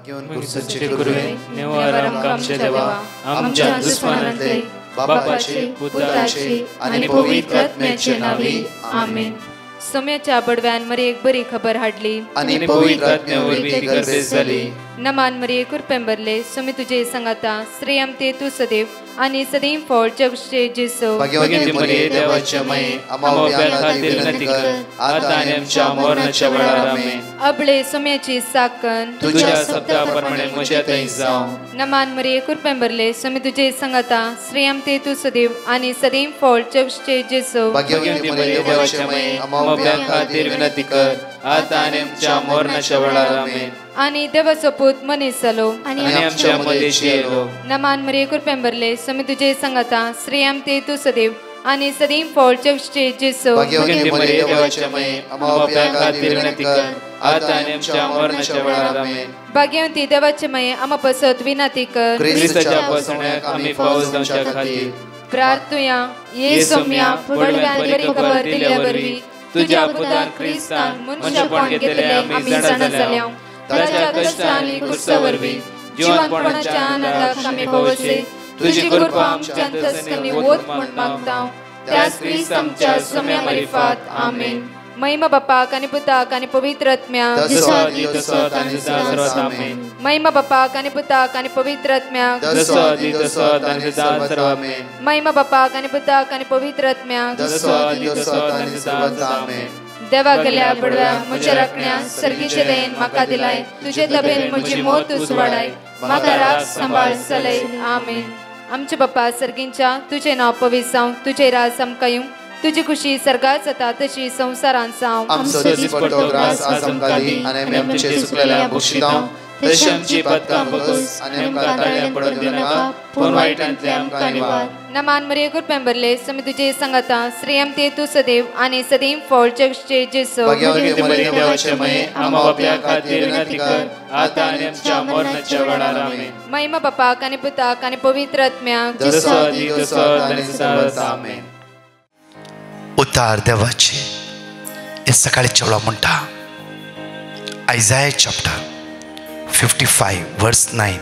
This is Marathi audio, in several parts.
घेऊन कुर्सचे गुरुवे नेवारम कामचे देवा आमच्या दुश्मनांतले बापाचे पुत्राचे आणि पवित्र आत्म्याचे नावे आमेन. सोम्याच्या बडव्यान मरे एक बरी खबर हाडली आणि पवित्र आत्म्यावर ती गर्दी झाली. नमान मरे कुरपेंबरले सोमी तुझे संगाता श्रेयम ते तू सदैव आणि सदैव फळ जगचे जेसो. भाग्यवती मरिये देवाच्या माये आम्हा खातीर विनंती कर आता आणि आमच्या मरणाच्या वेळार आमेन. अबळे सोम्याची साकन तुझ्या शब्दाप्रमाणे म्हज्या थंय जावं. नमान मरे कुरपेंबरले सोमी तुझे संगाता श्रेयम ते तू सदैव आणि सदैव फळ जगचे जेसो. भाग्यवती मरिये देवाच्या माये आम्हा खातीर विनंती कर आता आणि आमच्या मरणाच्या वेळार आमेन. आणि देवाचो पूत मनीस जालो आणि आमच्या मध्येशी येलो. नमान मरे कुरपेंबरले सोमी तुझे संगाता श्रेयम ते तू सदैव आणि सदैव फळ जगचे जेसो. भाग्यवती मरिये देवाच्या माये आम्हा खातीर विनंती कर आता आणि आमच्या मरणाच्या वेळार आमेन. भाग्यवती देवाचे माये आम्हा पसत विनंती कर ख्रिस्ताच्या पसण्याक आम्ही पावस जावच्या खातीर प्रार्थुया. ये सोम्या बडव्यान बरी खबर दिल्या वरवी तुझ्या पुतान ख्रिस्तान मनुष्यपण घेतले आम्ही जाणा जाल्या. ताच्या कष्टांनी कुर्सावरवी जीवनपणाच्या आनंदाक आम्ही पवसे तुझी कृपा आमच्या अंतस्करणी वोत म्हण मागता. त्याच ख्रिस्त आमच्या सोम्या मार्फत आमेन. महिमा बापाक आणि पुताक आणि पवित्र आत्म्याक महिमा बापाक आणि पुताक आणि पवित्र आत्म्याक महिमा बापाक आणि पुताक आणि पवित्र आत्म्याक देवा गेल्या बडव्या म्हज्या राखण्या सर्गीचे देन म्हाका दिलाय. तुझे तबेन म्हजी मोत उसवाडाय म्हाका राख सांबाळ चलय आमेन. आमचे बाप्पा सर्गींच्या तुझे नाव पवित्र जावं तुझे राज आमकां येवं तुझी खुशी सर्गात जाता तशी संसारांत जावं. आमचो दिसपट्टो ग्रास आज आमकां दी आनी आमी आमचे सुकलेल्या बक्षितांव तशी आमची पदकां बगस आनी आमकां ताळ्यां पडोवन दिनाका पूण वायटांतले आमकां निवार. नमान मरे कुरपेंबरले सोमी तुझे संगाता श्रेयम ते तू सदैव आणि सदैव फळ जगचे जेसो. भाग्यवती मरिये देवाचे माये आम्हा बाप्या खातीर विनंती कर आता आनी आमच्या मरणाच्या वेळार आमेन. महिमा बापाक आणि पुताक आणि पवित्र आत्म्याक जसो आदी तसो आनी सदांच आमेन. उतार देवाचे हे सकाळीच्या वेळा म्हणटा आयझाया चॅप्टर 55 वर्स 9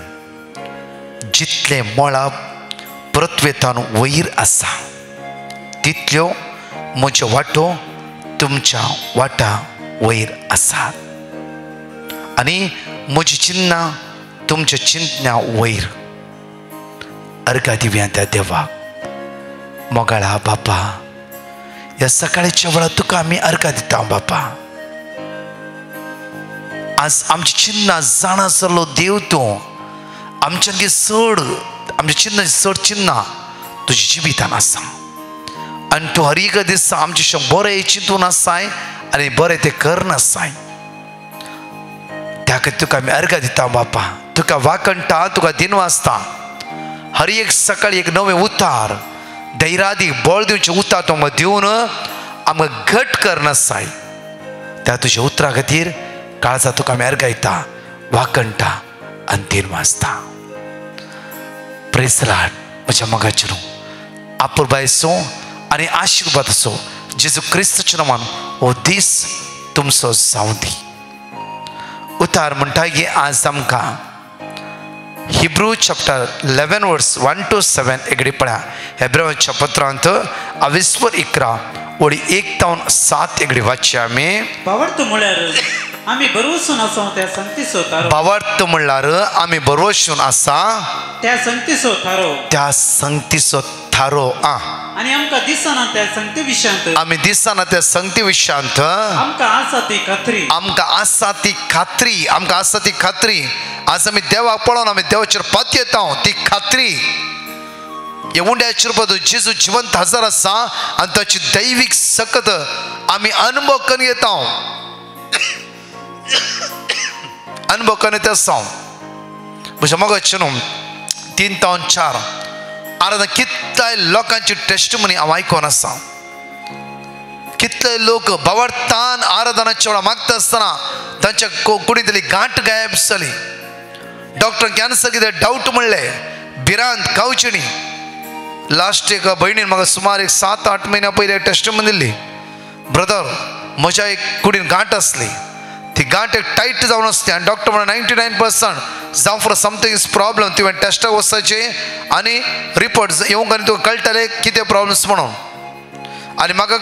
जितले मळब पृथ्वेतान वयर आसा तितल्यो म्हज्यो वाटो तुमच्या वाटा वयर आसात आनी म्हजी चिन्नां तुमच्या चिंतन्या वयर. अर्घा दिव्या त्या देवाक मोगाळा बापा ह्या सकाळीच्या वेळा तुका आमी अर्घा दिता बापा. आज आमची चिन्नां जाणा जाल्लो देव तूं आमच्या चड आमच्या चिन्नाची चड चिन्नां तुज्या जिवितान आसा आनी तूं हर एक दिसा आमचे बरें चिंतून आसाय आनी बरें तें करनासाय. त्या खातीर तुका आमी अर्घा दिता बापा. तुका वाकणटा तुका दिनवासता हर एक सकाळी एक नवें उतार धैर्यादीक बळ दिवचें उतार तुमकां दिवन आमकां घट करनासाय. त्या तुज्या उतरा खातीर काळजा तुका आमी अर्घा दिता वाकणटा आनी दिनवासता. Praise the Lord. म्हज्या मोगाचेर आपुरबायेचो आनी आशिर्वाद असो जेजू क्रिस्ताच्या नांवान हो दीस तुमचो जावं दी. उतार म्हणटा की आज आमकां हिब्रू चॅप्टर 11 वर्स 1 to 7 एकडे पळया. हेब्रेवाच्या पत्रांत 11 ओळी 1 to 7 एकडे वाचया आमी. बावर्त म्हळ्यार आमी बरोवसून आसा त्या संगतीचो थारो. बावर्त म्हणल्यार आमी बरोवसून आसा त्या संगतीचो थारो. त्या संगतीचो थारो. आनी आमकां दिसना त्या संगती विशयांत आमी दिसना त्या संगती विशयांत आमकां आसा ती खात्री. आमकां आसा ती खात्री. आमकां आसा ती खात्री. आज आमी देवाक पळोवन आमी देवाचेर पातयेता येता ती खात्री. हे उंड्याचेर पळय जेजू जिवंत हजर आसा आनी ताची दैवीक सकत आमी अनुभव करून येता. अनुभव करून येता आसा. म्हज्या मोगाचेर 3 to 4 आतां कितल्याय लोकांची टेस्टमनी हांव आयकोन आसा. कितले लोक बावर्तान आराधनाच्या वेळा मागता आसतना तांच्या कुडींतली गांठ गायब जाली. डॉक्टर कॅन्सर कितें डावट म्हणले भिरांत गावची. लास्ट एक भयणीन म्हाका सुमार 7-8 म्हयन्या पयलीं टेस्टमनी दिल्ली. ब्रदर म्हज्या एक कुडीन गांठ आसली ती गांठ एक टाईट जावन असते आणि डॉक्टर म्हणा 99% जावं फॉर समथिंग इज प्रॉब्लम तुवें टेस्टाक वचपाचे आनी रिपोर्ट येवंक आनी तुका कळटले कितें प्रॉब्लम्स म्हणून. आनी म्हाका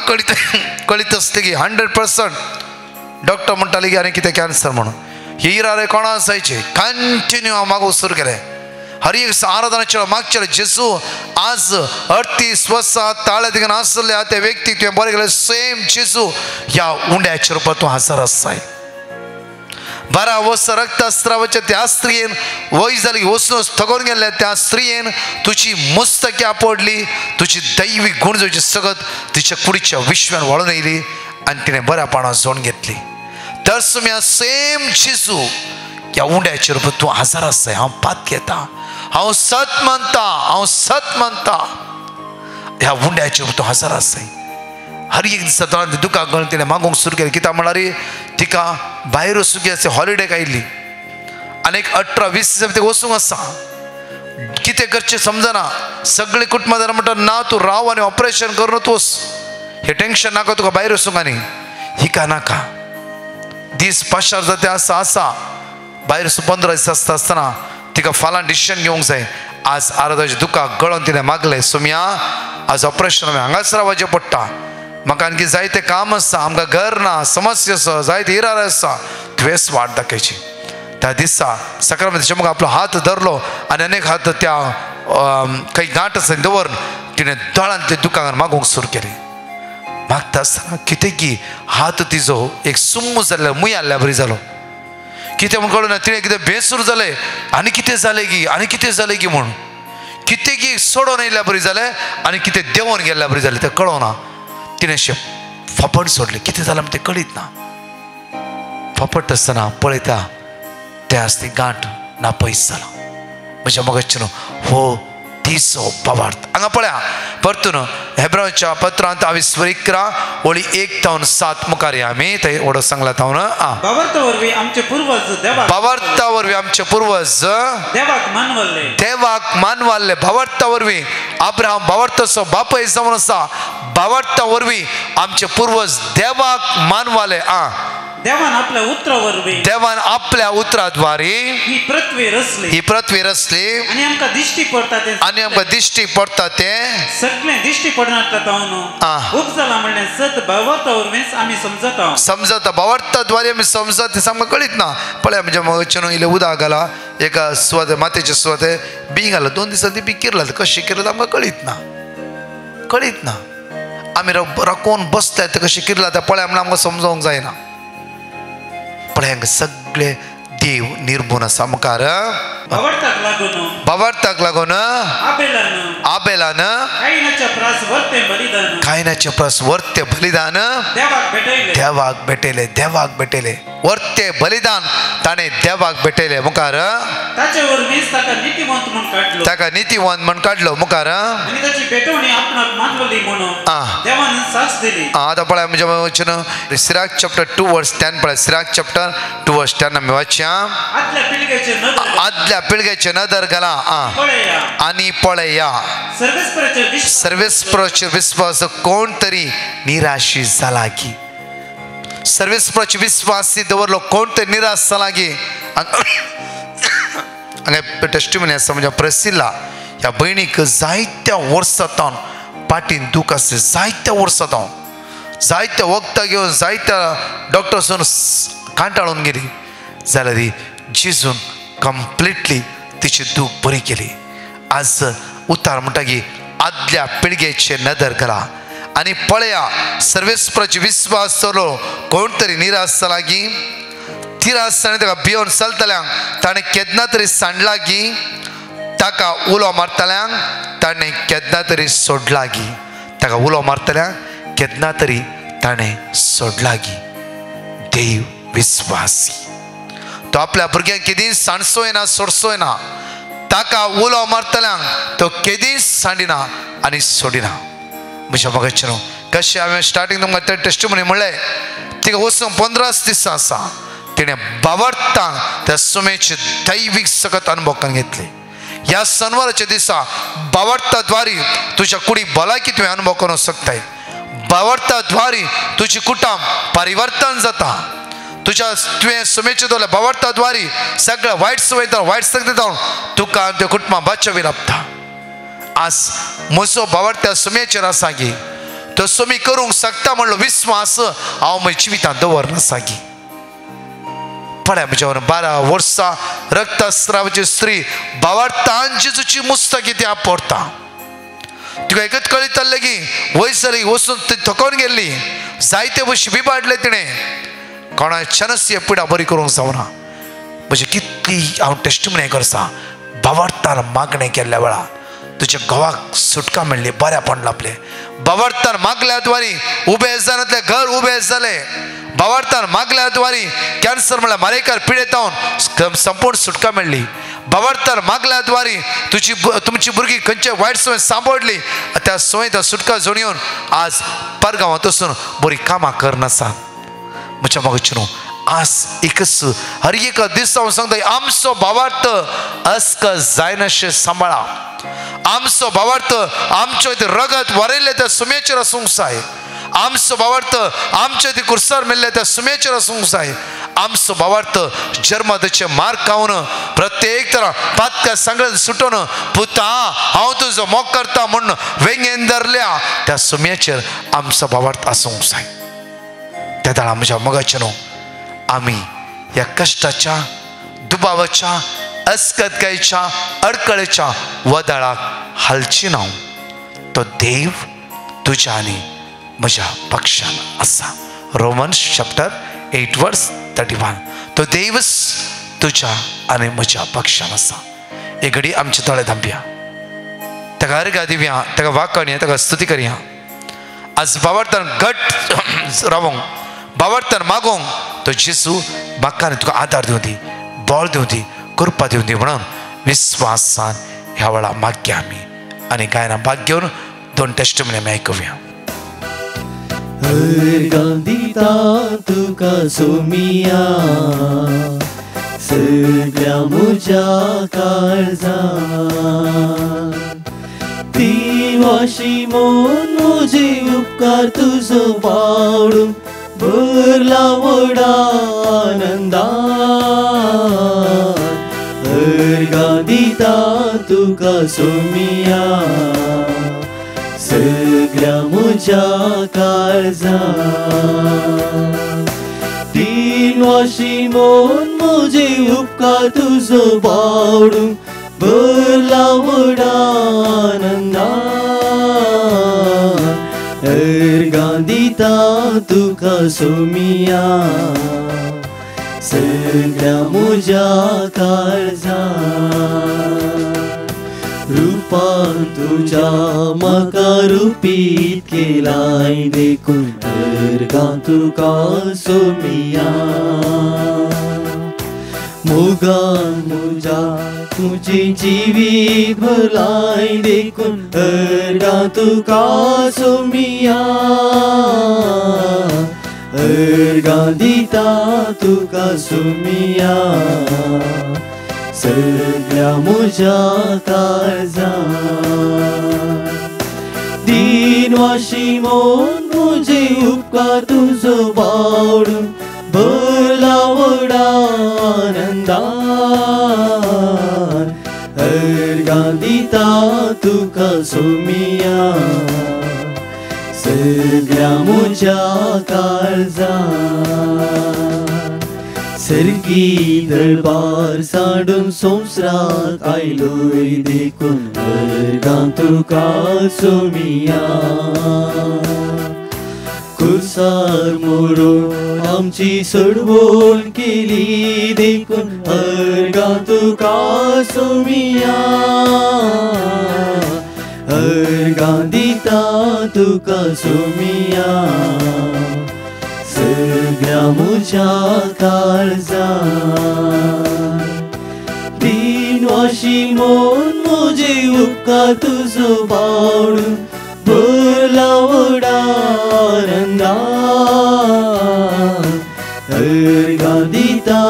कळीत आसलें की 100% डॉक्टर म्हणटाले की आनी कितें कॅन्सर म्हणून. हे इरारे कोणा असायचे कंटिन्यू हांव मागूंक सुरू केलें. हर एक आराधनाचे मागचे जेजू आज अर्थी स्वसा ताळे दिगन आसले त्या व्यक्तीक तुवें बरें केलें सेम जेजू ह्या उंड्याच्या रुपांत तूं हजर आसाय. बरा वस रक्तस्त्रावाच्या त्या स्त्रियेन वय जाली वचून थगोन गेल्ल्या त्या स्त्रियेन तुजी मस्तक्या पडली, तुजी दैवी गुण तुजी सगत तिच्या कुडीच्या विश्वान वळून येयली आनी तिणें बऱ्यापणान जोड घेतली. तर सुम्या सेम जेजू ह्या उंड्याच्या रुपांत तूं हजर आसाय. हांव पात घेता, हांव सत म्हणटा ह्या उंड्याच्या रुपांत तूं हजर आसाय. हर एक दिसा दुखाक गळून तिणें मागूंक सुरू केलें. कित्याक म्हळ्यार तिका भायर वचूंक अशें हॉलिडेक आयिल्ली आनी एक 18-20 दिसा भितर वचूंक आसा. कितें करचें समजना. सगळीं कुटुंबादार म्हणटा ना तूं राव आनी ऑपरेशन करूनच वच, हें टेन्शन नाका तुका भायर वचूंक. आनी हिका नाका दीस पाशार जाता आसा भायर 15 दीस आसता आसतना तिका फाल्यां डिसिशन घेवंक जाय. आज आराधाच्या दुखाक गळोन तिणें मागलें सोम्या आज ऑपरेशन हांगाच रावचें पडटा. म्हाका आणखी जायतें काम आसा, आमकां घर ना, समस्या आसा, जायते इरार आसा, तुवेंच वाट दाखयची. त्या दिसा सकाळी म्हाका आपलो हात धरलो आनी अनेक हात त्या खंय गांठ आसा दवरून तिणें दोळान ते दुखाक मागूंक सुरू केलें. मागता आसतना कितें की हात तिजो एक सुम्म जाल्लो मुय हाडल्या बरी जालो. कितें म्हूण कळूं ना. तिणें कितें बेसूर जालें आनी कितें जालें की म्हूण कितें की सोडून येयल्या बरी जालें आनी कितें देंवोन गेल्ल्या बरी जालें तें कळोना. तिणें अशें फपट सोडलें. कितें जालें तें कळीत ना. फपट आसतना पळयता तें आस ती गांठ नापयस जाला. म्हज्या मगजच्यान हो तिसो पवार्थ हांगा पळया परतून हेब्रायच्या पत्रांत 21:1-7 मुखार या आमी थंय ओडो सांगला हांव बावर्ता वरवीं आमचे पूर्वज देवाक मानवाल्ले. बावर्ता वरवीं अब्राहम बावर्ताचो बापूय जावन आसा. बावर्ता वरवीं आमचे पूर्वज देवाक मानवाले. देवान आपल्या उतराद्वारे ही पृथ्वी रचली आनी आमकां दिश्टी पडटा ते सगळे दिश्टी पडनातले तावन उपजला म्हणले सत बावर्ता वरवींच आमी समजता. बावर्ताद्वारे आमी समजता तें आमकां कळीत ना. पळय म्हणजे मगच्यान इल्लें उदक घाला एका सुवाते मातयेचे सुवाते बी घाला 2 दिसांनी ती बी किरला कशी किरला आमकां कळीत ना. आमी राखून बसतात ते कशी किरला ते पळय म्हणून आमकां समजोवंक जायना. पळय हांगा सगळे देव निर्मून आसा मुखार. बावर्ताक लागून आबेलान कायनाचे प्रास वर्ते बलिदान देवाक भेटयले. वर्ते बलिदान ताणें देवाक भेटयले मुखार. ताका नितीवंत म्हूण काडलो मुखार. आतां पळय म्हणजे वचन सिराक चॅप्टर 2:10 पळय. सिराक चॅप्टर 2:10 आमी वाचया. आदल्या पिळगेचे नदर घाला आनी पळया. सर्वेस्पराचेर विस्वास कोण तरी निराशी जाला की. सर्वेस्पराचेर विस्वास दवरलो कोण तरी निराश जाला की. हांगा टेस्टिमनी आसा म्हणजे प्रेसिला ह्या भयणीक जायत्या वर्सां पाटीन दूख आसलें. जायत्या वखदां घेवन जायत्या डॉक्टर्सान कांटाळून गेली जाल्यार ती जिजून कंप्लिटली तिची दूख बरी केली. आज उतार म्हणटा की आदल्या पिळगेचे नदर घाला आनी पळया. सर्वेस्पराचेर विस्वास दवरलो कोण तरी निराश जाला की. तिरासांनी ताका भियोन चलतल्यांक ताणें केन्ना तरी सांडला की. ताका उलो मारतल्यांक ताणें केन्ना तरी सोडला की. ताका उलो मारतल्यांक केन्ना तरी ताणें सोडला की. देव विस्वासी तो आपल्या भुरग्यांक केदींच सांडचोय ना सोडचोय ना. ताका उलो मारतल्यांक तो केदींच सांडिना आनी सोडिना. म्हज्या मगजच्यान कशें हांवें स्टार्टींग तुमकां तें टेस्टिमनी म्हणलें तिका वचून 15 दीस आसा. तिणें बावर्तांक त्या सुमेचे दैवीक सगत अनुभव करून घेतले. ह्या शनिवाराच्या दिसा बावर्ताद्वारे तुज्या कुडी भलायकी तुवें अनुभव करूंक शकताय. बावर्ताद्वारे तुजी कुटुंब परिवर्तन जाता. तुझ्या तुवें सुमेचे दोले भावार्था द्वारी सगळं वाईट सवय वाईट सगळे जावन तुका त्या कुटुंबा बादशावी लाभता आज म्हजो भावार्थ्या सुमेचेर आसा गी तो सुमी करूंक शकता म्हणलो विस्वास हांव म्हज्या जिवितांत दवरना सागी पळय म्हज्या 12 वर्सां रक्तस्रावाची स्त्री भावार्थान जेजूची मुस्तकी ती आपोरता तुका एकच कळितले की वयसरी वचून ती थकोवन गेल्ली जायते भशेन बिबाडले तिणें कोणा चनस्य पिडा बरी करूंक जावना म्हणजे कितली हांव टेस्टिमनी करता भावार्थान मागणें केल्ल्या वेळार तुझ्या घोवाक सुटका मेळ्ळी बऱ्यापण लाभले भावार्थान मागल्या द्वारी उबे जाणातले घर उबे जाले भावार्थान मागल्या द्वारी कॅन्सर म्हळ्यार मारेकार पिडेतावन संपूर्ण सुटका मेळ्ळी भावार्थान मागल्या द्वारी तुमची भुरगीं खंयचे वायट संवय सांबाळली त्या संवयेंत सुटका जोडून येवन आज परगांवांत वचून बरी कामां करनासात म्हज्या मोगाचेर आज एकच हर एक दिसा हांव सांगता आमचो भावार्थ अस्क जायनाशें सांबाळा आमचो भावार्थ आमच्यो रगत वारयल्ले त्या सुमेचेर आसूंक जाय आमचो भावार्थ आमचे ती कुर्सार मेल्ले त्या सुमेचेर आसूंक जाय आमचो भावार्थ जन्मदाचे मार खावन प्रत्येक तरा पातका सांगत सुटोवन पुता हांव तुजो मोग करता म्हूण वेंगेन धरल्या त्या सुमेचेर आमचो भावार्थ आसूंक जाय त्या दाळा म्हज्या मोगाचेर आमी ह्या कश्टाच्या दुबावाच्या अस्कतकायेच्या अडकळेच्या वदाळाक हालची ना तो देव तुझ्या आनी म्हज्या पक्षान आसा रोमन्स चॅप्टर 8 वर्स 31 तो देवच तुझ्या आनी म्हज्या पक्षान आसा एक घडी आमचे तळे धांपया ताका अर्घ दिवया ताका वाकणया ताका स्तुती करया आज भावार्थान घट रावूंक भावार्थान मागोंक तो जेजू म्हाका आनी तुका आदार दिवं दी बळ दिवं दी कृपा दिवं दी म्हणून विस्वासान ह्या वेळा मागया आमी आनी गायना भाग घेवन 2 टेस्टिमनी आमी आयकुया दिता तुका सोमिया सगळ्या म्हज्या काळजान ती वाशी मोन म्हजे उपकार तुजो वाडून भरला व्हडा आनंदान अर्घां दिता तुका सोमिया सगळ्या म्हज्या काळजान तीन वाशी मोन म्हजे उपकार तुजो वाडून भरला व्हडा आनंदान अर्घां दिता तुका सोमिया सगळ्या म्हज्या काळजान रूपान तुझ्या म्हाका रुपीत केलाय देखून अर्घां तुका सोमिया मोगान म्हज्या तुझे जिवीत भलाय देखून अर्घां तुका सोमिया अर्घां दिता तुका सोमिया सगळ्या म्हज्या काळजान तीन वाशी मोन म्हजे उपकार तुजो वाडून भरला व्हडा आनंदान अर्घां दिता तुका सोमिया सगळ्या म्हज्या काळजान सर्गी दरबार सांडून संवसाराक आयलोय देखून अर्घां तुका सोमिया खुर्सार मोडून आमची सोडवण केली देखून अर्घां तुका सोमिया अर्घां दिता तुका सोमिया सगळ्या म्हज्या काळजान तीन वाशी मोन म्हजे उपकार तुजो वाडून भरला व्हडा आनंदान अर्घां दिता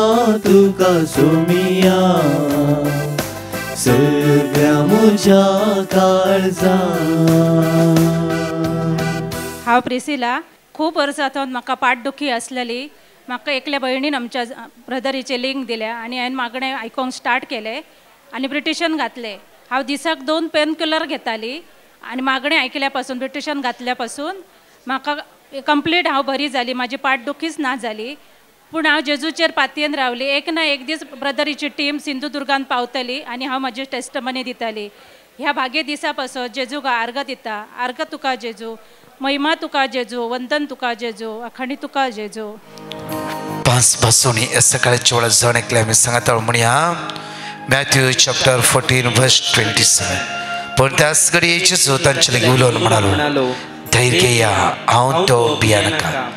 तुका सोमिया सगळ्या म्हज्या काळजान हांव प्रिसिला खूब वर्सां म्हाका पाठदुखी आसलेली म्हाका एकल्या भयणीन आमच्या ब्रदरीचे लिंक दिल्या आनी हांवें मागणें आयकोंक स्टार्ट केलें आनी ब्रिटिशान घातलें. हांव दिसाक 2 पेनकिलर घेताली आनी मागणें आयकल्या पासून ब्रिटिशान घातल्या पासून म्हाका कंप्लीट हांव बरी जाली, म्हाजी पाट दुखीच ना जाली. पूण हांव जेजूचेर पातयेन रावली. एक ना एक दीस ब्रदरीची टीम सिंधुदुर्गान पावतली आनी हांव म्हाजी टेस्टमनी दिताली. ह्या भागे दिसा पासून जेजूक अर्घ दिता. अर्घ तुका जेजू, महिमा तुका जेजू, वंदन तुका जेजू, अखंडी तुका जेजू. पांच बसून सकाळच्या वेळा जण ऐकले आम्ही सांगता म्हणया मॅथ्यू चॅप्टर 14 वर्स 27. पण त्याच घडी जेजू तांचे लागीं उलोवन म्हणालो धैर्य या हांव तो भिया नाका.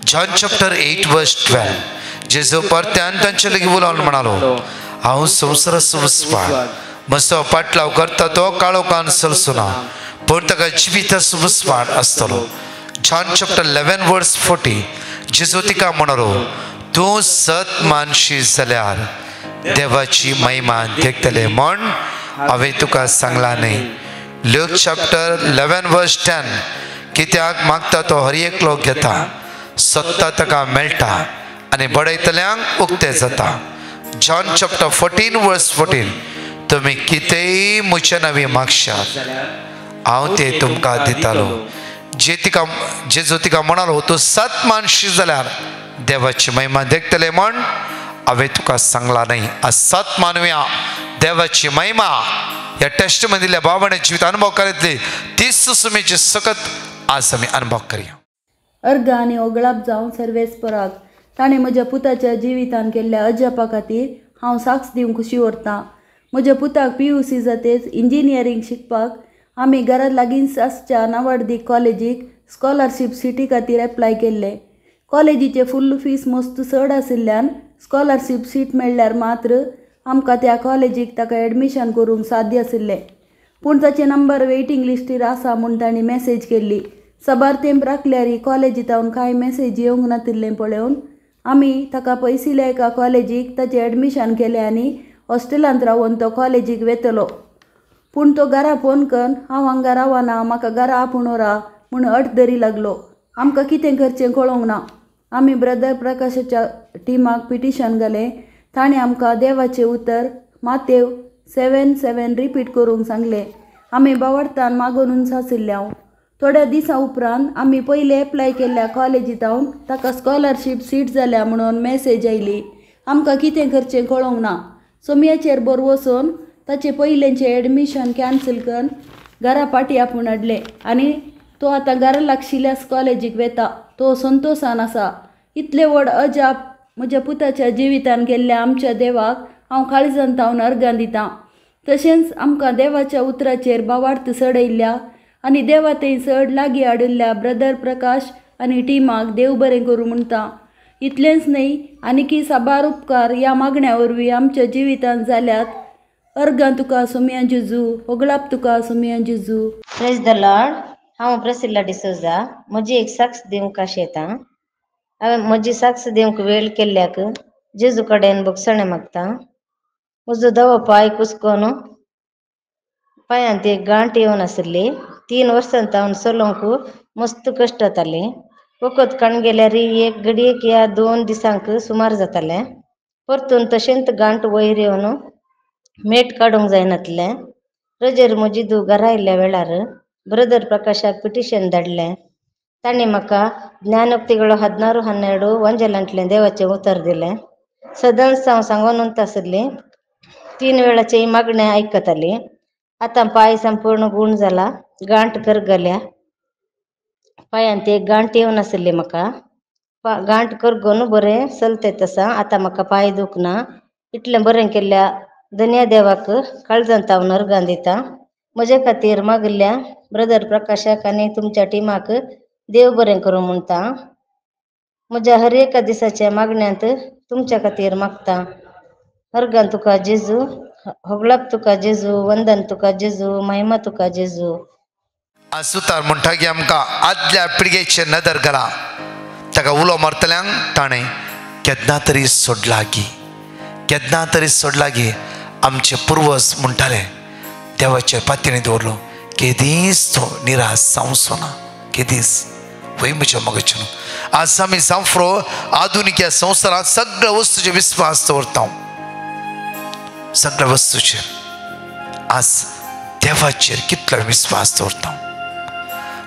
जॉन चॅप्टर 8 वर्स 12 जेजू परत्यान तांचे लागीं उलोवन म्हणालो हांव संवसाराचो वसपाट, म्हजो पाटलाव करता तो काळोखान सरसुना पण ताका जिविताचो वसपाट आसतलो. जॉन चॅप्टर 11 वर्स 40 जेजू तिका म्हणालो तूं सत मानशी जाल्यार देवाची महिमा देखतले म्हण हांवें तुका सांगला न्ही. ल्यूक चॅप्टर 11 वर्स 10 कित्याक मागता तो हर एकलो घेता, सोदता ताका मेळटा आनी बडयतल्यांक उक्तें जाता. जॉन चॅप्टर 14 वर्स 14 तुमी कितेंय म्हज्या नांवी मागशात हांव तें तुमकां दितालो. जेजू तिका म्हणालो तूं सत मानशी जाल्यार देवाची महिमा देखतले म्हण हांवें तुका सांगला न्ही. आज सत मानव्या देवाची महिमा ह्या टेस्ट मधील भावने जिवीत अनुभव करीतली 30 सुमेचे सकत आज आमी अनुभव करया. अर्घ आनी ओगळाप जावं सर्वेस्पराक ताणें म्हज्या पुताच्या जिवितान केल्ल्या अजापा खातीर हांव साक्ष दिवंक खुशी उरतां. म्हज्या पुताक PUC जातेच इंजिनियरींग शिकपाक आमी घरा लागींच आसच्या नावाडीक कॉलेजीक स्कॉलरशीप सिटी खातीर एप्लाय केल्ले. कॉलेजीचे फुल्ल फीस मस्त चड आशिल्ल्यान स्कॉलरशीप सीट मेळ्ळ्यार मात्र आमकां त्या कॉलेजीक ताका एडमिशन करूंक साध्य आशिल्लें. पूण ताचे नंबर वेटिंग लिस्टीर आसा म्हूण तांणी मॅसेज केल्ली. सबार तेंप राखल्यार कॉलेजींतावन कांय मॅसेज येवंक नातिल्लें पळोवन आमी ताका पयसिल्ल्या एका कॉलेजीक ताचें एडमिशन केलें आनी हॉस्टेलांत रावून तो कॉलेजीक वेतलो. पूण तो घरा फोन करून हांव हांगा रावना, म्हाका घरा आपूण व्हरा म्हूण अट धरी लागलो. आमकां कितें करचें कळोंक ना. आमी ब्रदर प्रकाशाच्या टिमाक पिटिशन घालें. ताणें आमकां देवाचें उतर मातेव 7:7 रिपीट करूंक सांगलें. आमी बावडतान मागून आशिल्ल्या. थोड्या दिसां उपरांत आमी पयलीं एप्लाय केल्ल्या कॉलेजींतावन ताका स्कॉलरशीप सीट जाल्या म्हणून मॅसेज आयली. आमकां कितें करचें कळोंक ना. सोमयाचेर बोर वचून ताचें पयलेंचें एडमिशन कॅन्सल करून घरा पाटी आपूण हाडलें आनी तो आतां घरा लागशिल्ल्याच कॉलेजीक वेता. तो संतोशान आसा. इतले व्हड अजाप म्हज्या पुताच्या जिवितान केल्ल्या आमच्या देवाक हांव काळजांत तावन अर्घां दितां. तशेंच आमकां देवाच्या उतराचेर बावार्थ चडयल्ल्या आनी देवा थंय चड लागीं हाडिल्ल्या ब्रदर प्रकाश आनी टिमाक देव बरें करूं म्हणटा. इतलेंच न्हय आनीकी साबार उपकार ह्या मागण्या वरवीं आमच्या जिवितान जाल्यात. अर्घां तुका सोम्या जेजू, ओगळाप तुका सोम्या जेजू. Praise the Lord. हांव प्रसिल्ला डिसोजा. म्हजी एक साक्ष दिवंक आशा येता. हांवें म्हजी साक्ष दिवंक वेळ केल्ल्याक जेजू कडेन भोगसणें मागता. म्हजो दवो पांय कुसकोन पांयांत एक गांठ येवन आशिल्ली. 3 वर्सां तावन चलोवंक मस्त कश्ट जाताले. वखद काण गेल्यार एक घडयेक या 2 दिसांक सुमार जातालें. परतून तशेंच गांठ वयर येवन मेट काडूंक जायनातलें. रजेर म्हजी धूव घरा आयिल्ल्या वेळार ब्रदर प्रकाशाक पिटिशन धाडलें. ताणें म्हाका ज्ञानोक्तीगळो 16-12 वंजलांतलें देवाचें उतर दिलें. सदांच हांव सांगोनूच आशिल्ली. 3 वेळाचेय मागणें आयकताली. आतां पांय संपूर्ण गूण जाला. गांठ करगल्या. पांयांत एक गांठ येवन आशिल्ली म्हाका. गांठ करगोन बरें चलतें तसां. आतां म्हाका पांय दुखना. इतलें बरें केल्ल्या धन्य देवाक काळजांत हांव अर्घां दितां. म्हजे खातीर मागिल्ल्या ब्रदर प्रकाशाक आनी तुमच्या टिमाक देव बरें करूं म्हणटा. म्हज्या हर एका दिसाच्या मागण्यांत तुमच्या खातीर मागता. अर्घां तुका जेजू, होगळाप तुका जेजू, वंदन तुका जेजू, महिमा तुका जेजू. आसुतार म्हणटा की आमकां आदल्या पिळगेचे नदर घाला. ताका उलो मारतल्यांक ताणें केन्ना तरी सोडला गी. केन्ना तरी सोडला गी. आमचे पुर्वज म्हणटाले देवाचे पातयेन दवरलो केदीच तो निराश जावचो ना. केदीच पळय म्हज्या मोगाचें आज आमी जावफ्रो आधुनीक ह्या संवसारांत सगळ्या वस्तूचेर विस्वास दवरता सगळ्या वस्तूचेर आज देवाचेर कितलो विस्वास दवरता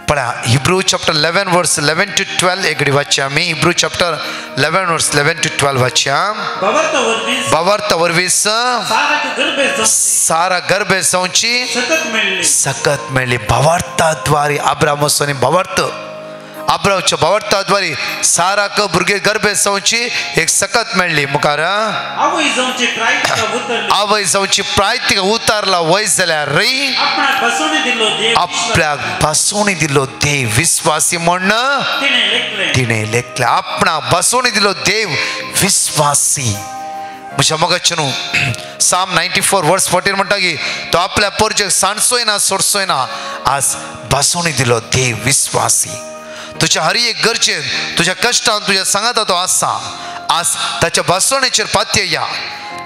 पळया हिब्रू चॅप्टर 11 वर्स 11 to 12 एक वाचया आमी हिब्रू चॅप्टर 11 वर्स 11 to 12 वाचया बावार्ता वरवीस सारा गर्भे जावची सकत मेळ्ळी भावार्था द्वारे अब्रामोसोनी भावार्थ अब्रामच्या भावार्था द्वारे साराक भुरगे गर्भे जावची एक सकत मेळ्ळी मुखार आवय जावची प्रायतीक उतारला वय जाल्यार रे आपल्याक बसोवणी दिलो देव विश्वासी म्हण तिणें लेखले आपणाक बसोवणी दिलो देव विश्वासी म्हज्या मोगाचें न्हू साम 94 वर्स 14 म्हणटा की तो आपल्या परजेक सांडचोय ना सोडचोय ना आज बसोवणी दिलो देव विश्वासी तुझ्या हर एक गरजेन तुझ्या कष्टान तुझ्या सांगाता तो आसा आज ताच्या बसवणेचेर पात्य या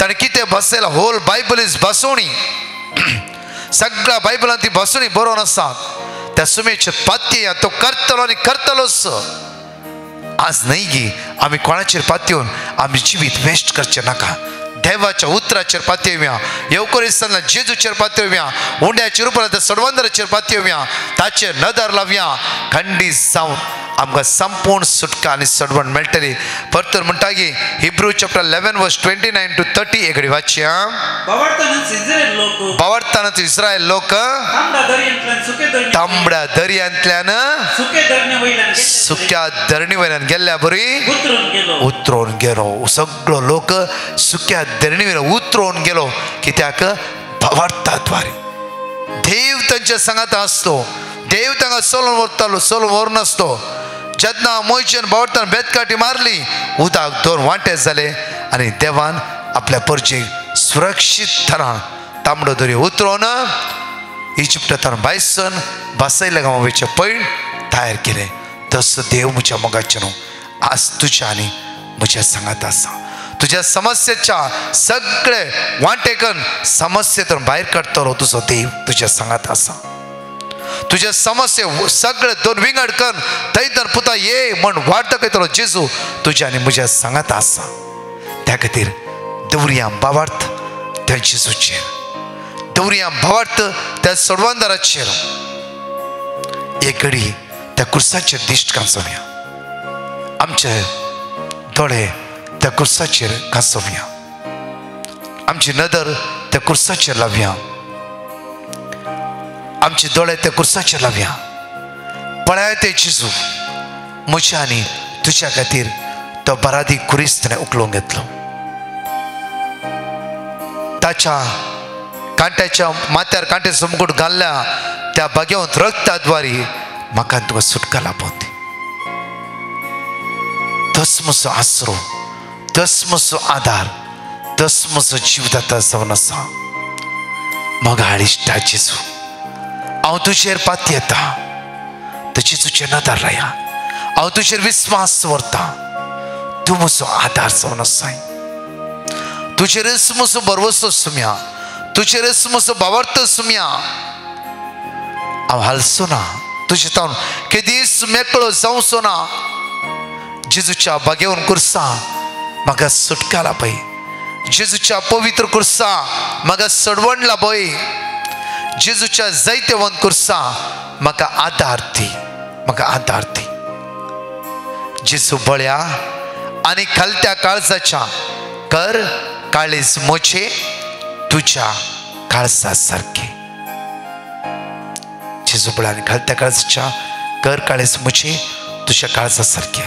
ताणें कितें बसयला होल बायबल इज बसवणी सगळ्या बायबलांत ती बसवणी बरोवन आसा त्या सुमेचेर पात्य या तो करतलो आनी करतलोच आज न्हय गी आमी कोणाचेर पातयेवन आमी जिवीत वेस्ट करचें नाका देवाच्या उतराचेर पातयेवया येवकोरिस्तांतल्या जेजूचेर पातयेवया उंड्याचेर उपरांत सडवंदराचेर पातयेवया ताचेर नदर लावया खंडीत जावन आमकां संपूर्ण सुटका आनी सडवण मेळटली परतर म्हणटा की हिब्रू चॅप्टर 11 वर्स 29 to 30 एक वाचया भावार्थांत इस्रायल लोक तांबड्या दर्यांतल्यान सुक्या धरणी वयल्यान गेल्ल्या बरी उतरून गेलो सगळो लोक सुक्या धरणी वयल्यान उतरून गेलो कित्याक भावार्था द्वारे देव तांच्या सांगात आसलो देव तांकां चलोवन व्हरतालो चलोवन व्हरून आसतो जेन्ना मोयच्यान भावार्थान बेतकाटी मारली उदक 2 वांटे जाले आनी देवान आपल्या परजेक सुरक्षीत थरां तांबडो दर्यो उतरोवन इजिप्टांतल्यान भायसन बसयल्या गांवा वयचे पयलीं तयार केले तसो देव म्हज्या मोगाचें न्हू आज तुज्या आनी म्हज्या सांगात आसा तुझ्या समस्येच्या सगळे वांटेकन समस्येतून भायर काडटलो तुजो देव तुज्या सांगात आसा तुझ्या समस्ये सगळे 2 विंगड कर थंयतर पुता ये म्हण वाट दाखयतलो जेजू तुज्या आनी म्हज्या सांगात आसा त्या खातीर दवरया भावार्थ त्या जेजूचेर दवरया भावार्थ त्या सडवंदराचेर एक घडी त्या कुर्साचेर दिश्ट कांचोवया आमचे दोळे त्या कुर्साचेर कांचोवया आमची नदर त्या कुर्साचेर लावया आमचे दोळे त्या कुर्साचेर लावया पळय ते जेजू म्हज्या आनी तुज्या खातीर तो बरादी कुरिस्ताने उखलून घेतलो ताच्या कांट्याच्या माथ्यार कांट्याचो मुकुट घाल्ल्या त्या बागेवंत रक्ताद्वारे म्हाका तुका सुटका लाभोवन दी तस म्हजो आसरो तस म्हजो आधार तस म्हजो जीवदाता जावन आसा म्हाका इश्टा जेजू हांव तुजेर पात येता तुजी तुजेर नदर लाया हांव तुजेर विस्वास दवरता तूं म्हजो आधार जावन आसाय तुजेरच म्हजो भरवसो सुम्या तुजेरच म्हजो भावार्थ सुम्या हांव हालचो ना तुजे तावन केदीच मेकळो जावचो ना जेजूच्या बागेवन कुर्सा म्हाका सुटका लाभय जेजूच्या पवित्र कुर्सा म्हाका सडवण लाभय जेजूच्या जायते वन कुर्सा म्हाका आधार दी म्हाका आधार दी जेजू बळ्या आनी खालत्या काळजाच्या कर काळीज मोचे तुझ्या काळजा सारखे जेजू बळ्या आनी खालत्या काळजाच्या कर काळीज मोचे तुझ्या काळजा सारखे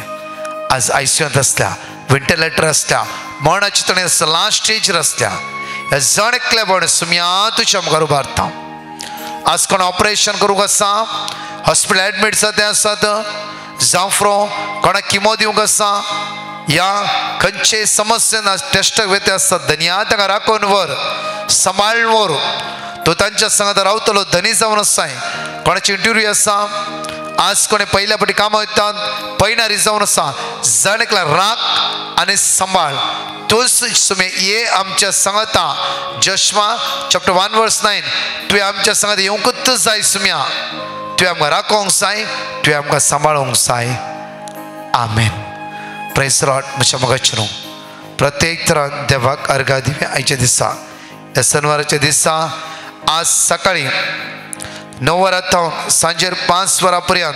आज आयसीयूंत आसल्या व्हेंटिलेटर आसल्या मरणाची तणी आसता लास्ट स्टेजीर आसल्या ह्या जण एकल्या बण सुम्या तुज्या मुखार उबारता आज कोण ऑपरेशन करूंक आसा हॉस्पिटल एडमीट जाते आसात जावफ्रो कोणाक किमो दिवंक आसा या खंयचे समस्येन टेस्टाक वेते आसतात धन्या ताका राखून व्हर सांबाळून व्हर तो तांच्या सांगात रावतलो धनी जावन आसाय कोणाची इंटरव्यू आसा आज कोणी पहिल्या फावटी कामां वयतात पयणारी जावन आसा जण एकला राख आनी सांबाळ तोच सुमे ये आमच्या सांगाता जश्मा चॅप्टर 1 वर्स 9 तुवें आमच्या सांगात येवंकूच जाय सुम्या तुवें आमकां राखोवंक जाय, तुवें आमकां सांबाळूंक जाय. आमेन. Praise lord. म्हज्या मोगाचें न्हू प्रत्येक तरान देवाक अर्घा दिवया. आयच्या दिसा ह्या शेनवाराच्या दिसा आज सकाळी 9 वरां सांजेर 5 वरां पर्यंत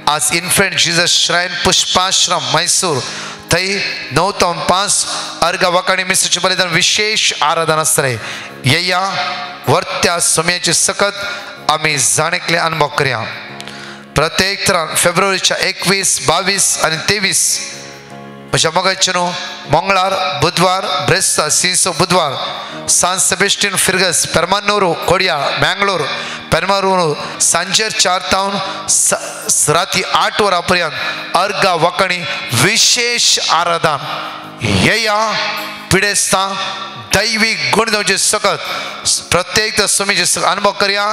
आज इन्फंट जिजस श्रायन पुष्पाश्रम मैसूर थंय 9 to 5 अर्घ वकाणी मिसाचें बलिदान विशेष आराधना आसतलें. येया वर्त्या सोम्याचे सकत आमी जाणेकले अनुभव करया. प्रत्येक तरान फेब्रुवारीच्या 21, 22 आणि 23 म्हज्या मोगाचें न्हू मंगळार, बुधवार, ब्रेस्तार, सिंसो बुधवार, सान सेबेस्टियन फिर्गस, पेरमानूरू, कोडिया, मँगलोर, पेरमानूरू सांजेर 4 to राती 8 वरां पर्यंत अर्घ वकाणी विशेष आराधन. येया पिडेस्तां दैवीक गुणधवचे सकत प्रत्येक सोमीचे अनुभव करया.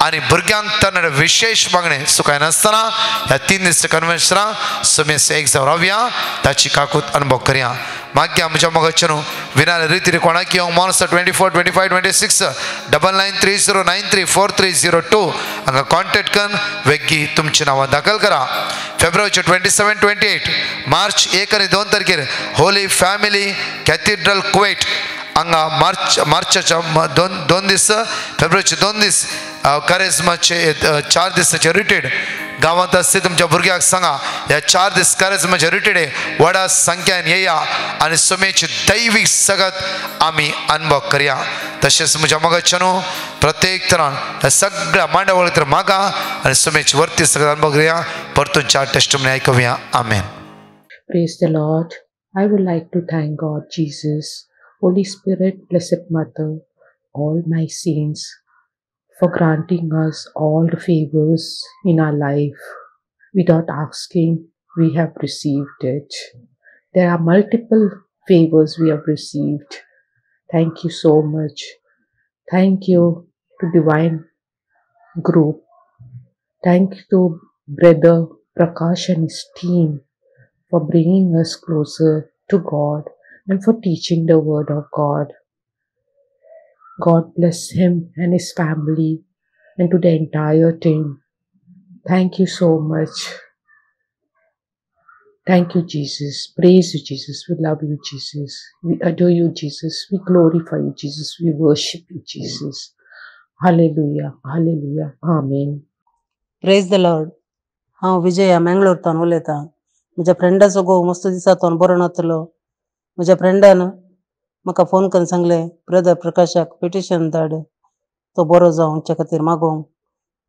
आणि भुरग्यांक तरणाटे विशेष मागणे सुखाय नासतना ह्या 3 दीस कन्वेन्शना सोमेस एक जावन रावया, ताची काकूत अनुभव करया. माग्या म्हज्या मोगाचें न्हू विना रितीरी कोणाक येवंक मोनसा 24 25 26 9930934302 हांगा कॉन्टेक्ट करून वेगी तुमची नांवां दाखल करा. फेब्रुवारीचे 27, 28 मार्च 1 आणि 2 तारखेर होली फॅमिली कॅथिड्रल कुवेट हांगा मार्चाच्या 2 दीस, फेब्रुवारीचे 2 दीस कारेजमाचे 4 दिसाचे रिट्रीट गांवांत आसता तुमच्या भुरग्याक सांगा ह्या 4 दीस कारेजमाचे रिट्रीटे व्हडा संख्यान येया आनी सोमेची दैवीक सगत आमी अनुभव करया. तशेंच म्हज्या मोगाचें न्हू प्रत्येक तरान ह्या सगळ्या मांडावळी तर मागा आनी सोमेची वर्ती सगळं अनुभव करया. परतून 4 टेस्टिमनी आयकुया. आमेन. Praise the Lord. I would like to thank God, Jesus, Holy Spirit, Blessed Mother, all my saints, for granting us all the favors in our life. Without asking, we have received it. There are multiple favors we have received. Thank you so much. Thank you to Divine Group. Thank you to Brother Prakash and his team for bringing us closer to God and for teaching the word of God. God bless him and his family and to the entire team. Thank you so much. Thank you, Jesus. Praise you, Jesus. We love you, Jesus. We adore you, Jesus. We glorify you, Jesus. We worship you, Jesus. Hallelujah. Hallelujah. Amen. Praise the Lord. हांव विजया मँगलोरतान उलयतां. म्हज्या फ्रेंडाचो घोव मस्त दिसांतून बरो नातलो. म्हज्या फ्रेंडान म्हाका फोन करून सांगलें ब्रदर प्रकाशाक पिटिशन धाड तो बरो जावं हाचे खातीर मागोवंक.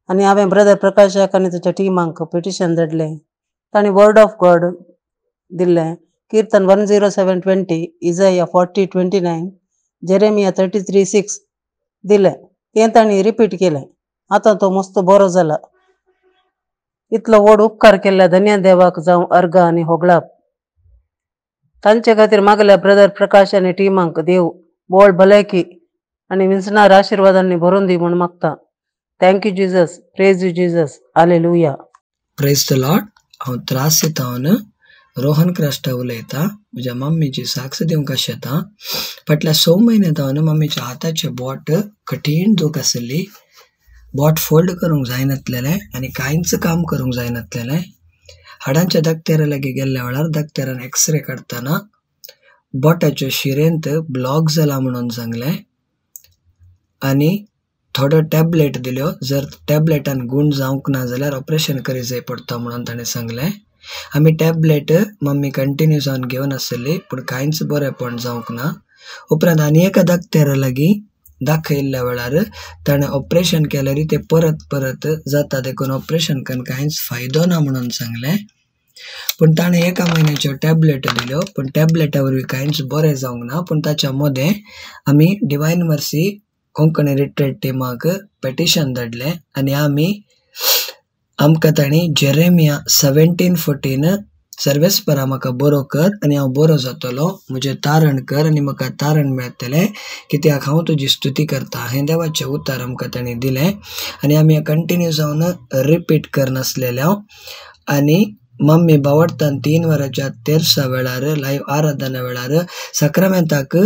आनी हांवें ब्रदर प्रकाशाक आनी ताच्या टिमांक पिटिशन धाडलें. ताणें वर्ड ऑफ गॉड दिल्लें. कीर्तन 107:20, इजाया 40:29, जेरेमिया 33:6 दिलें. तें ताणें रिपीट केलें. आतां तो मस्त बरो जाला. इतलो व्हड उपकार केल्ल्या धन्य देवाक जावं अर्घ आनी होगळाप. तांचे खातीर मागल्या ब्रदर प्रकाश आनी टिमांक देव बोळ भलायकी आनी विंचणार आशिर्वादांनी भरून दी म्हूण मागता. Thank you Jesus. Praise you Jesus. Hallelujah. Praise the Lord. हांव त्रास येतावन रोहन क्रास्टा उलयतां. म्हज्या मम्मीची साक्ष दिवंक आशेता. फाटल्या 6 म्हयने जावन मम्मीच्या हाताचे बोट कठीण दूख आसली. बोट फोल्ड करूंक जायनासलेलें आनी कांयच काम करूंक जायनासलेलें. हाडांच्या दाक्तेरा लागीं गेल्ल्या वेळार दाक्तेरान एक्सरे काडटना बोटाच्या शिरेंत ब्लॉक जाला म्हणून सांगलें आनी थोड्यो टॅबलेट दिल्यो. जर टॅबलेटान गूण जावंक ना जाल्यार ऑपरेशन करी जाय पडटा म्हणून ताणें सांगलें. आमी टॅबलेट मम्मी कंटिन्यू जावन घेवन आसली पूण कांयच बरेंपण जावंक ना. उपरांत आनी एका दाक्तेरा लागीं दाखयल्ल्या वेळार ताणें ऑपरेशन केल्यार तें परत परत जाता देखून ऑपरेशन करून कांयच फायदो ना म्हणून सांगलें. पूण ताणें 1 म्हयन्याच्यो टॅबलेट दिल्यो पूण टॅबलेटा वरवीं कांयच बरें जावंक ना. पूण ताच्या मदें आमी डिवायन मर्सी कोंकणी रिट्रीट टिमाक पेटिशन धाडलें आनी आमकां तांणी जेरेमिया 17:14 सर्वेस्परा म्हाका बरो कर आनी हांव बरो जातलो. म्हजें तारण कर आनी म्हाका तारण मेळटलें कित्याक हांव तुजी स्तुती करता. हें देवाचें उतर आमकां तांणी दिलें आनी आमी कंटिन्यू जावन रिपीट करनासलेल्या. आनी मम्मी बावडतान 3 वरांच्या तेरसा वेळार लायव्ह आराधना वेळार सक्रामेंताक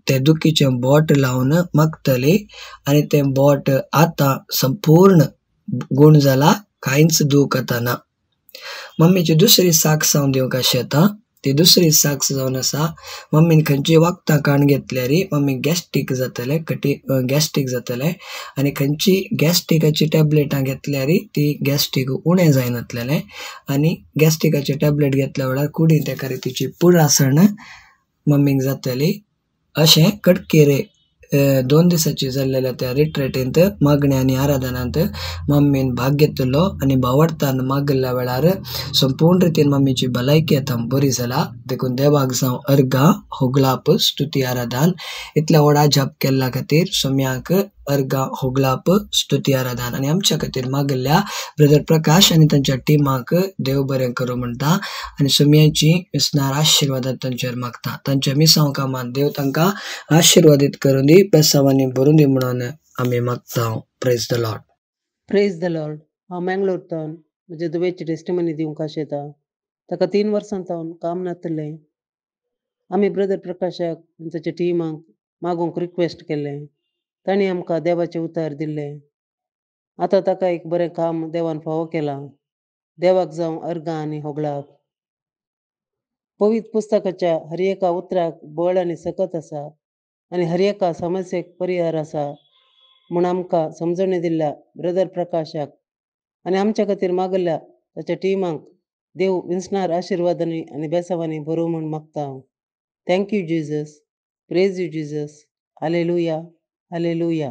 तें दुखीचें बोट लावन मागतली आनी तें बोट आतां संपूर्ण गुण जाला कांयच दूख येताना. मम्मीची दुसरी साक्ष हांव दिवंक अशी येता. ती दुसरी साक्ष जावन आसा, मम्मीन खंयची वखदां काण घेतल्यार मम्मी गॅस्ट्रीक जातले आनी खंयची गॅस्ट्रिकाची टॅबलेटां घेतल्यार ती गॅस्ट्रीक उणें जायनातलें आनी गॅस्ट्रिकाची टॅबलेट घेतल्या वेळार कुडीन तेका रितीची पुरासण मम्मीक जातली. अशें कडकेरे 2 दिसाची जाल्लेल्या त्या रिट्रेटींत मागणे आनी आराधनांत मम्मीन भाग घेतलो आनी भावार्थान मागल्या वेळार संपूर्ण रितीन मम्मीची भलायकी आतां बरी जाला. देखून देवाक जावं अर्घा होगलाप स्तुती आराधन. इतल्या व्हडा जप केल्ल्या खातीर सोम्याक अर्घा होगलाप स्तुती आराधन. आनी आमच्या खातीर मागल्या ब्रदर प्रकाश आनी तांच्या टिमाक देव बरें करूं म्हणटा आनी सोम्याची विस्नार आशिर्वादांत तांचेर मागता. तांच्या मिसांव कामांत देव तांकां आशिर्वादीत करून दी, पेसावांनी भरून दी म्हणून आमी मागता. Praise the Lord. Praise the Lord. हांव मँगलोरतान म्हजे दुवेची टेस्टिमनी दिवंक आशें येता. ताका 3 वर्सां जावन काम नातलें. आमी ब्रदर प्रकाशाक आनी ताच्या टिमाक मागूंक रिक्वेस्ट केलें. तांणी आमकां देवाचें उतार दिलें. आतां ताका एक बरें काम देवान फावो केलां. देवाक जावं अर्घा आनी होगलाप. पवित्र पुस्तकाच्या हर एका उतराक बळ आनी सकत आसा आनी हर एका समस्येक परिहार आसा म्हूण आमकां समजणी दिल्या ब्रदर प्रकाशाक आनी आमच्या खातीर मागल्या ताच्या टिमाक देव विस्नार आशिर्वादांनी आनी बेसावांनी भरूं म्हूण मागता. Thank you Jesus. Praise you Jesus. Hallelujah, hallelujah.